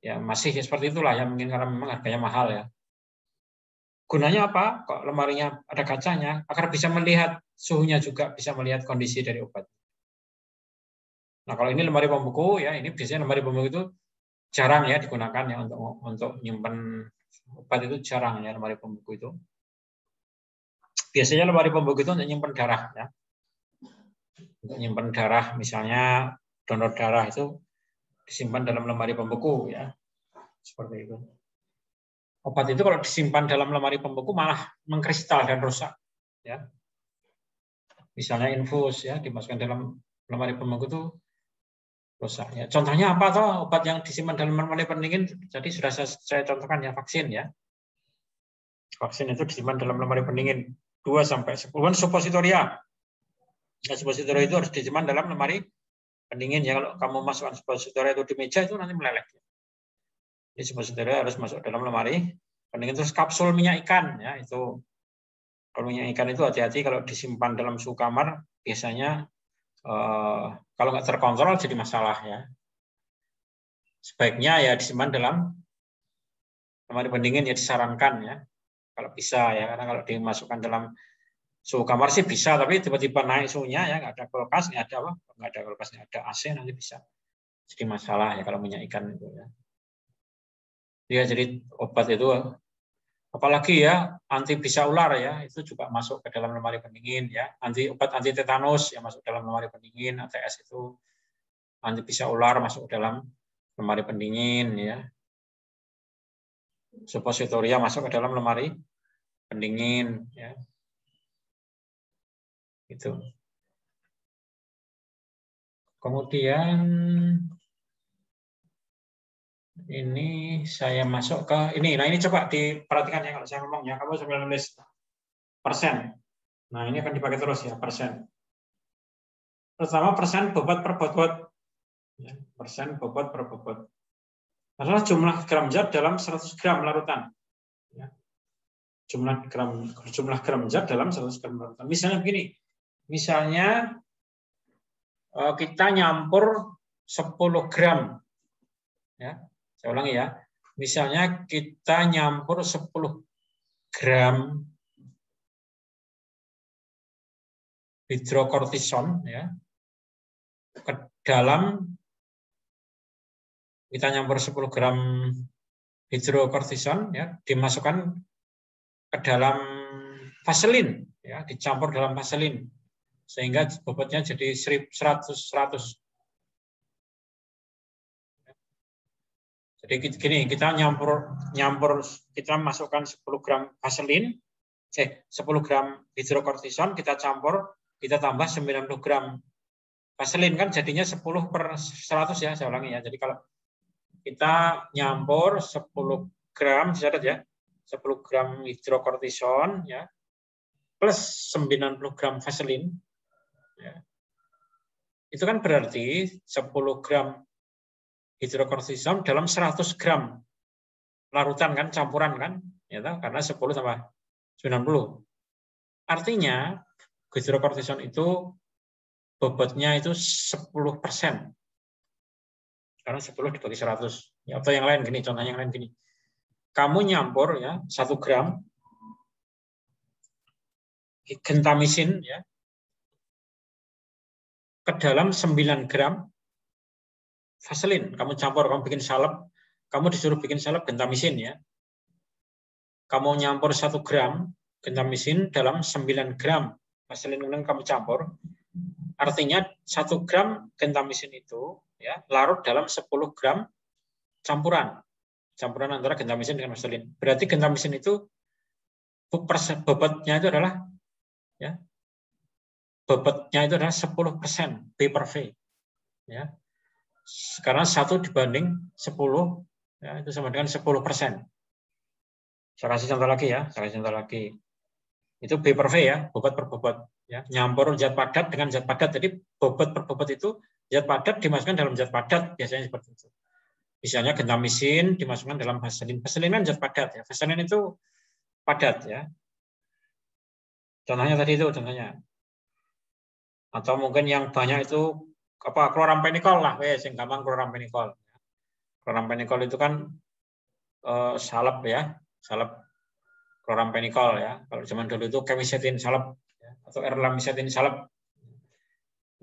ya masih seperti itulah ya, mungkin karena memang harganya mahal ya. Gunanya apa? Kok lemarinya ada kacanya? Agar bisa melihat suhunya juga, bisa melihat kondisi dari obat. Nah, kalau ini lemari pembuku ya, ini biasanya lemari pembuku itu jarang ya digunakan ya untuk nyimpan obat, itu jarang ya lemari pembuku itu. Biasanya lemari pembuku itu untuk nyimpan darah ya. Untuk nyimpan darah, misalnya donor darah itu disimpan dalam lemari pembuku ya. Seperti itu. Obat itu kalau disimpan dalam lemari pembuku malah mengkristal dan rusak ya. Misalnya infus ya, dimasukkan dalam lemari pembuku itu rusak ya. Contohnya apa toh obat yang disimpan dalam lemari pendingin? Jadi sudah saya contohkan ya, vaksin ya. Vaksin itu disimpan dalam lemari pendingin 2-10-an suppositoria. Ya, suppositoria itu harus disimpan dalam lemari pendingin ya. Kalau kamu masukkan suppositoria itu di meja itu nanti meleleh. Jadi suppositoria harus masuk dalam lemari pendingin. Terus kapsul minyak ikan ya, itu kalau minyak ikan itu hati-hati kalau disimpan dalam suhu kamar, biasanya kalau nggak terkontrol jadi masalah ya. Sebaiknya ya disimpan dalam lemari pendingin ya, disarankan ya kalau bisa ya, karena kalau dimasukkan dalam suhu kamar sih bisa, tapi tiba-tiba naik suhunya ya, nggak ada kulkas, nggak ada apa, nggak ada kulkas, nggak ada AC, nanti bisa jadi masalah ya kalau minyak ikan itu ya. Ya jadi obat itu apalagi ya anti bisa ular ya, itu juga masuk ke dalam lemari pendingin ya. Obat anti tetanus yang masuk dalam lemari pendingin, ATS itu anti bisa ular masuk dalam lemari pendingin ya. Suppositoria masuk ke dalam lemari pendingin ya. Itu. Kemudian ini saya masuk ke ini. Nah, ini coba diperhatikan ya kalau saya ngomong ya, kamu sambil nulis persen. Nah, ini akan dipakai terus ya, persen. Pertama persen bobot per bobot. Ya, persen bobot per bobot. Adalah jumlah gram zat dalam 100 gram larutan. Ya. Jumlah gram zat dalam 100 gram larutan. Misalnya begini. Misalnya kita nyampur 10 gram. Ya. Saya ulangi ya. Misalnya kita nyampur 10 gram hidrokortison ya, ke dalam, kita nyampur 10 gram hidrokortison ya, dimasukkan ke dalam vaselin ya, dicampur dalam vaselin sehingga bobotnya jadi 100. Jadi gini, kita nyampur kita masukkan 10 gram vaselin, 10 gram hidrokortison, kita campur, kita tambah 90 gram vaselin, kan jadinya 10 per 100 ya, saya ulangi ya. Jadi kalau kita nyampur 10 gram, ya, 10 gram hidrokortison ya, plus 90 gram vaselin, ya, itu kan berarti 10 gram hidrokortison dalam 100 gram larutan kan, campuran kan, ya, karena 10 tambah 90. Artinya hidrokortison itu bobotnya itu 10%. Karena 10 dibagi 100. Ya, atau yang lain gini, contohnya yang lain gini. Kamu nyampur ya 1 gram gentamisin ya ke dalam 9 gram vaselin. Kamu campur, kamu bikin salep, kamu disuruh bikin salep gentamisin ya. Kamu nyampur 1 gram gentamisin dalam 9 gram vaselin yang kamu campur. Artinya 1 gram gentamisin itu ya larut dalam 10 gram campuran antara gentamisin dengan vaselin. Berarti gentamisin itu bobotnya itu adalah ya, bobotnya itu adalah 10% B per V ya. Karena 1 dibanding 10 ya, itu sama dengan 10%. Saya kasih contoh lagi ya, itu B per V ya, bobot per bobot ya. Nyampur zat padat dengan zat padat, jadi bobot per bobot itu Zat padat dimasukkan dalam zat padat, biasanya seperti itu. Misalnya gentamisin dimasukkan dalam vaselin. Vaselin kan zat padat ya. Vaselin itu padat ya. Contohnya tadi itu contohnya. Atau mungkin yang banyak itu apa klorampenikol lah, yang gampang klorampenikol. Klorampenikol itu kan salep ya, salep klorampenikol ya. Kalau zaman dulu itu kemisetin salep ya, atau erlamisetin salep.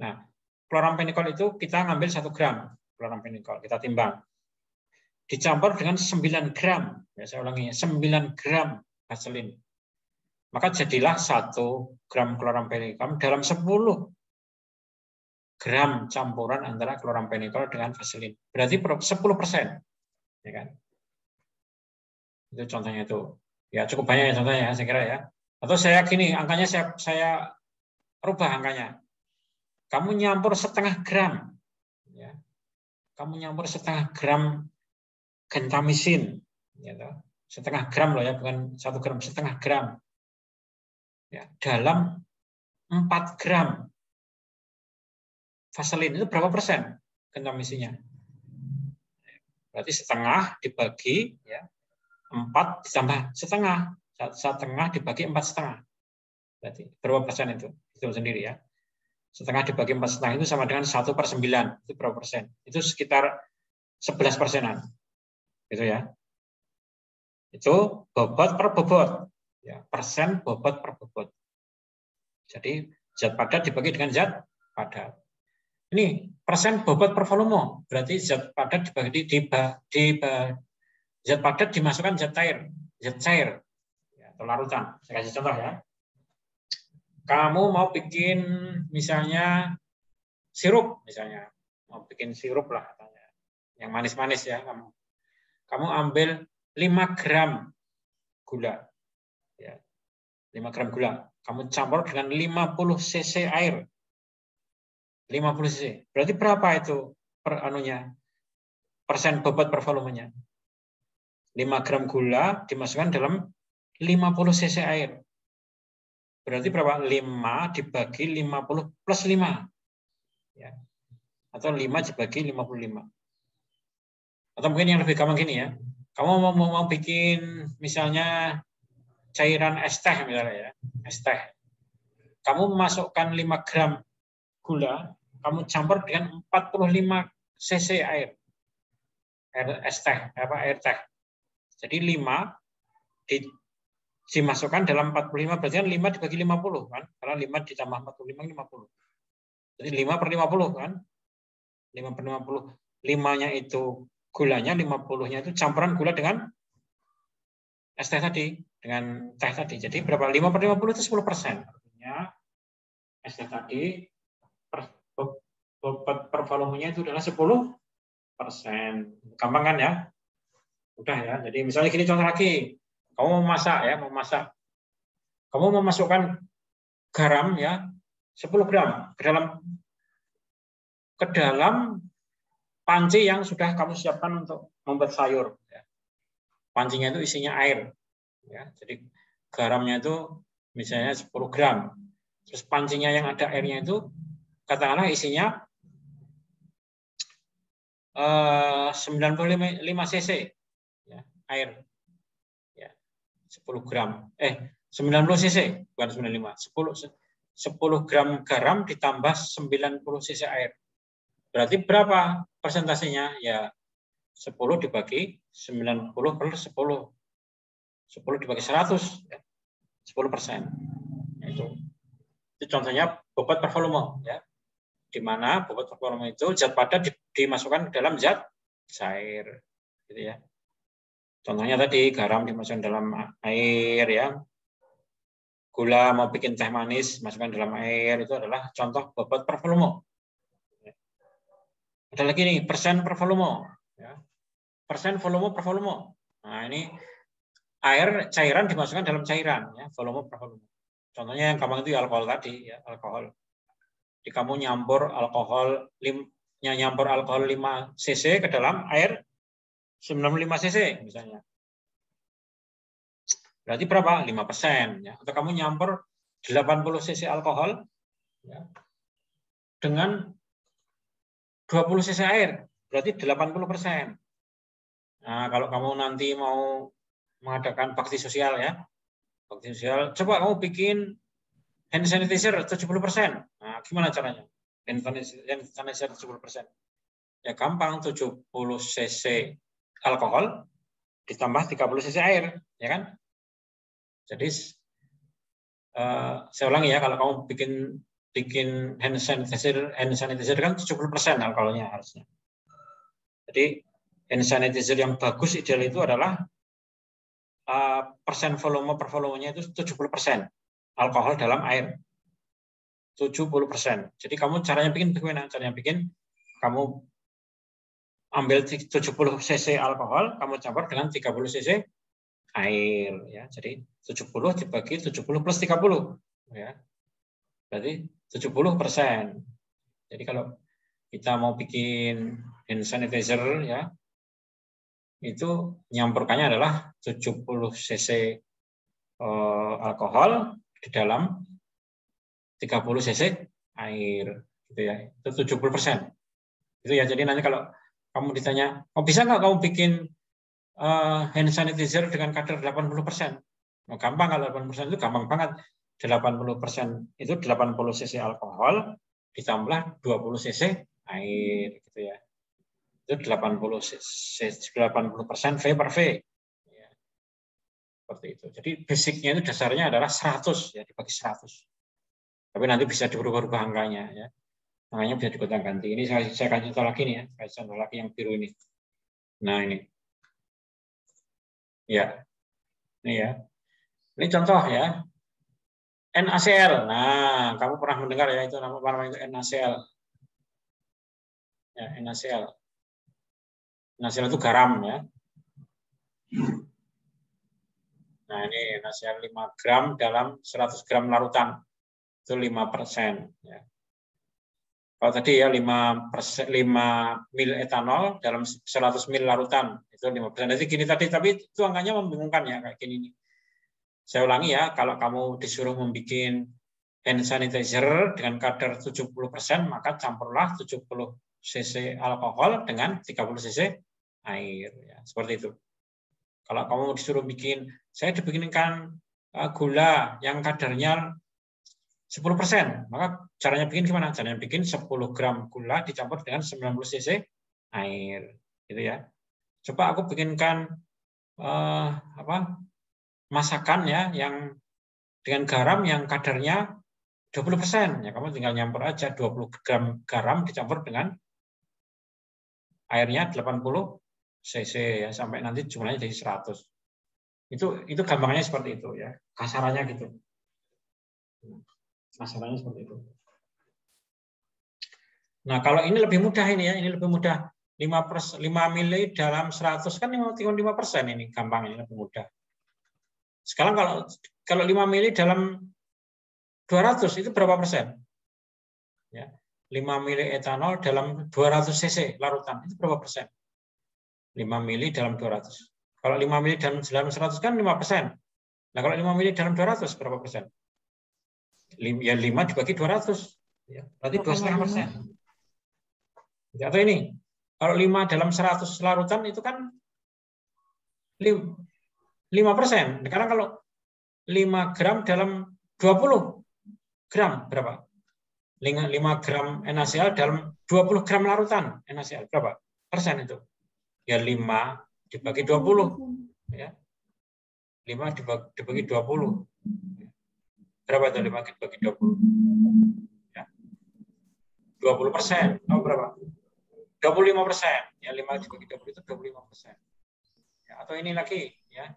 Nah, klorampenikol itu kita ngambil 1 gram klorampenikol, kita timbang. Dicampur dengan 9 gram, ya saya ulangi, 9 gram vaselin. Maka jadilah 1 gram klorampenikol dalam 10 gram campuran antara klorampenikol dengan vaselin. Berarti 10%. Ya kan? Itu contohnya itu. Ya cukup banyak ya contohnya ya, saya kira ya. Atau saya gini, angkanya saya rubah angkanya. Kamu nyampur 0,5 gram. Ya. Kamu nyampur 0,5 gram gentamisin, gitu. 0,5 gram loh ya, bukan 1 gram, 0,5 gram. Ya, dalam 4 gram vaselin itu berapa persen gentamisinya? Berarti setengah dibagi ya 4 ditambah setengah, dibagi 4,5. Berarti berapa persen itu? Itu sendiri ya. Setengah dibagi 4,5 itu sama dengan 1/9. Itu berapa persen? Itu sekitar 11%-an. Gitu ya. Itu bobot per bobot. Ya, persen bobot per bobot. Jadi zat padat dibagi dengan zat padat. Ini persen bobot per volume. Berarti zat padat zat padat dimasukkan zat cair ya, atau larutan. Saya kasih contoh ya. Kamu mau bikin misalnya sirup, misalnya mau bikin sirup lah katanya, yang manis-manis ya. Kamu ambil 5 gram gula, ya, 5 gram gula. Kamu campur dengan 50 cc air, 50 cc. Berarti berapa itu persen bobot per volumenya? 5 gram gula dimasukkan dalam 50 cc air. Berarti berapa? 5 dibagi 50 plus 5. Ya. Atau 5 dibagi 55. Atau mungkin yang lebih gampang gini ya. Kamu mau bikin misalnya cairan es teh misalnya ya. Es teh. Kamu masukkan 5 gram gula, kamu campur dengan 45 cc air es teh, air teh. Jadi 5 dimasukkan dalam 45, berarti kan 5 dibagi 50 kan? Karena 5 ditambah 45 50. Jadi 5/50 kan? 5/50. 5-nya itu gulanya, 50-nya itu campuran gula dengan es teh tadi, dengan teh tadi. Jadi berapa? 5/50 itu 10%. Artinya es teh tadi per volumenya itu adalah 10%. Gampang kan ya? Udah ya. Jadi misalnya gini contoh lagi. Kamu mau masak ya, mau masak. Kamu memasukkan garam ya, 10 gram ke dalam panci yang sudah kamu siapkan untuk membuat sayur. Ya. Pancinya itu isinya air. Ya. Jadi garamnya itu misalnya 10 gram. Terus pancinya yang ada airnya itu katakanlah isinya 95 cc ya, air. Ya. 10 gram. 90 cc, bukan 95. 10 gram garam ditambah 90 cc air. Berarti berapa persentasenya? Ya 10 dibagi 90 per 10. 10 dibagi 100. Ya. 10%. Itu contohnya bobot per volume. Ya. Di mana bobot per volume itu zat padat dimasukkan ke dalam zat cair. Gitu ya. Contohnya tadi garam dimasukkan dalam air ya. Gula mau bikin teh manis masukkan dalam air, itu adalah contoh bobot per volume. Ada lagi nih persen per volume. Ya. Persen volume per volume. Nah ini air cairan dimasukkan dalam cairan, ya, volume per volume. Contohnya yang gampang itu alkohol tadi, ya, alkohol. Jadi kamu nyampur alkohol 5 cc ke dalam air 95 cc misalnya. Berarti berapa? 5%. Ya. Atau kamu nyampur 80 cc alkohol ya, dengan 20 cc air, berarti 80%. Nah, kalau kamu nanti mau mengadakan bakti sosial ya, bakti sosial, coba kamu bikin hand sanitizer 70%. Nah, gimana caranya? Hand sanitizer 70%. Ya gampang, 70 cc alkohol ditambah 30 cc air, ya kan? Jadi saya ulangi ya, kalau kamu bikin hand sanitizer kan 70% alkoholnya harusnya. Jadi hand sanitizer yang bagus ideal itu adalah persen volume per volumenya itu 70% alkohol dalam air. 70%. Jadi kamu caranya bikin bagaimana? Caranya bikin kamu ambil 70 cc alkohol, kamu campur dengan 30 cc air ya. Jadi 70 dibagi 70 plus 30 ya. Berarti 70%. Jadi kalau kita mau bikin hand sanitizer ya, itu nyampurkannya adalah 70 cc alkohol di dalam 30 cc air gitu ya. Itu 70%. Itu ya. Jadi nanti kalau kamu ditanya, "Oh, bisa nggak kamu bikin hand sanitizer dengan kadar 80%?" Nah, gampang, kalau 80% itu gampang banget. 80% itu 80 cc alkohol ditambah 20 cc air gitu ya. Itu 80% V per V. Ya, seperti itu. Jadi basicnya itu dasarnya adalah 100 ya, dibagi 100. Tapi nanti bisa dirubah-rubah angkanya ya. Angkanya bisa digonta-ganti. Ini saya kasih contoh lagi nih ya, saya contoh lagi yang biru ini. Nah, ini. Ya. Ini ya. Ini contoh ya. NaCl. Nah, kamu pernah mendengar ya itu namanya itu NaCl. Ya, NaCl. NaCl itu garam ya. Nah, ini NaCl 5 gram dalam 100 gram larutan. Itu 5%. Ya. Kalau tadi ya 5 mil etanol dalam 100 mil larutan. Itu 5%. Jadi gini tadi, tapi itu angkanya membingungkan ya, kayak gini nih. Saya ulangi ya, kalau kamu disuruh membuat hand sanitizer dengan kadar 70%, maka campurlah 70 cc alkohol dengan 30 cc air. Ya, seperti itu. Kalau kamu disuruh saya dibikinkan gula yang kadarnya 10%, maka caranya bikin gimana? Caranya bikin 10 gram gula dicampur dengan 90 cc air. Gitu ya. Coba aku bikinkan masakan ya yang dengan garam yang kadarnya 20%. Ya, kamu tinggal nyampur aja 20 gram garam dicampur dengan airnya 80 cc ya, sampai nanti jumlahnya jadi 100. Itu gampangnya seperti itu ya. Kasarannya gitu. Kasarannya seperti itu. Nah, kalau ini lebih mudah ini ya, ini lebih mudah. 5 mili dalam 100 kan 5% ini, gampang, ini lebih mudah. Sekarang kalau 5 mili dalam 200 itu berapa persen? Ya. 5 mili etanol dalam 200 cc larutan itu berapa persen? 5 mili dalam 200. Kalau 5 mili dalam 100 kan 5%. Nah, kalau 5 mili dalam 200 berapa persen? Ya 5 dibagi 200. Ya, berarti 2,5%. Atau ini, kalau 5 dalam 100 larutan itu kan 5%. Sekarang kalau 5 gram dalam 20 gram berapa? 5 gram NaCl dalam 20 gram larutan NaCl berapa persen itu? Ya 5 dibagi 20. Ya. 5 dibagi 20. Berapa itu 5 dibagi 20? Ya. 20%. Oh, berapa? 25%. Ya, 5 dibagi 20 itu 25%. Ya, atau ini lagi ya.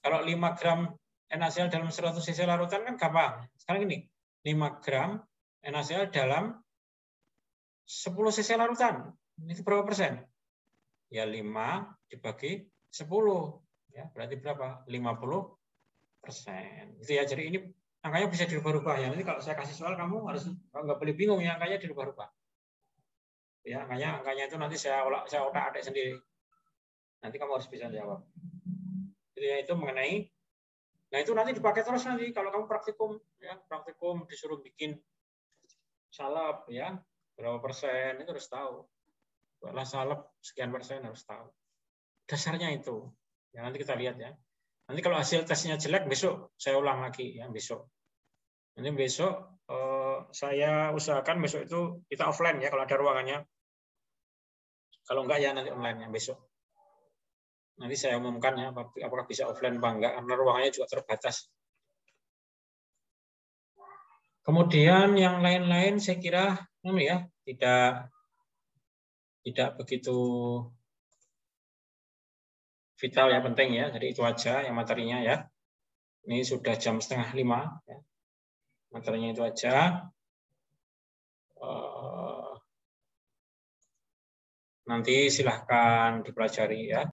Kalau 5 gram NaCl dalam 100 cc larutan kan gampang. Sekarang ini 5 gram NaCl dalam 10 cc larutan. Itu berapa persen? Ya 5 dibagi 10. Ya, berarti berapa? 50%. Itu ya, jadi ini angkanya bisa dirubah-rubah ya. Nanti kalau saya kasih soal kamu harus nggak boleh bingung ya, angkanya dirubah-rubah. Ya, angkanya itu nanti saya otak-atik sendiri. Nanti kamu harus bisa jawab. Jadi ya, itu mengenai, nah itu nanti dipakai terus nanti kalau kamu praktikum ya, praktikum disuruh bikin salep ya, berapa persen itu harus tahu. Buatlah salep sekian persen harus tahu. Dasarnya itu. Ya, nanti kita lihat ya. Nanti kalau hasil tesnya jelek, besok saya ulang lagi ya, besok. Nanti besok saya usahakan besok itu kita offline ya kalau ada ruangannya. Kalau enggak ya nanti online ya besok. Nanti saya umumkan ya apakah bisa offline apa enggak, karena ruangannya juga terbatas. Kemudian yang lain-lain saya kira ya tidak begitu vital ya, penting ya. Jadi itu aja yang materinya ya. Ini sudah jam 4:30 ya. Materinya itu aja. Nanti silahkan dipelajari ya.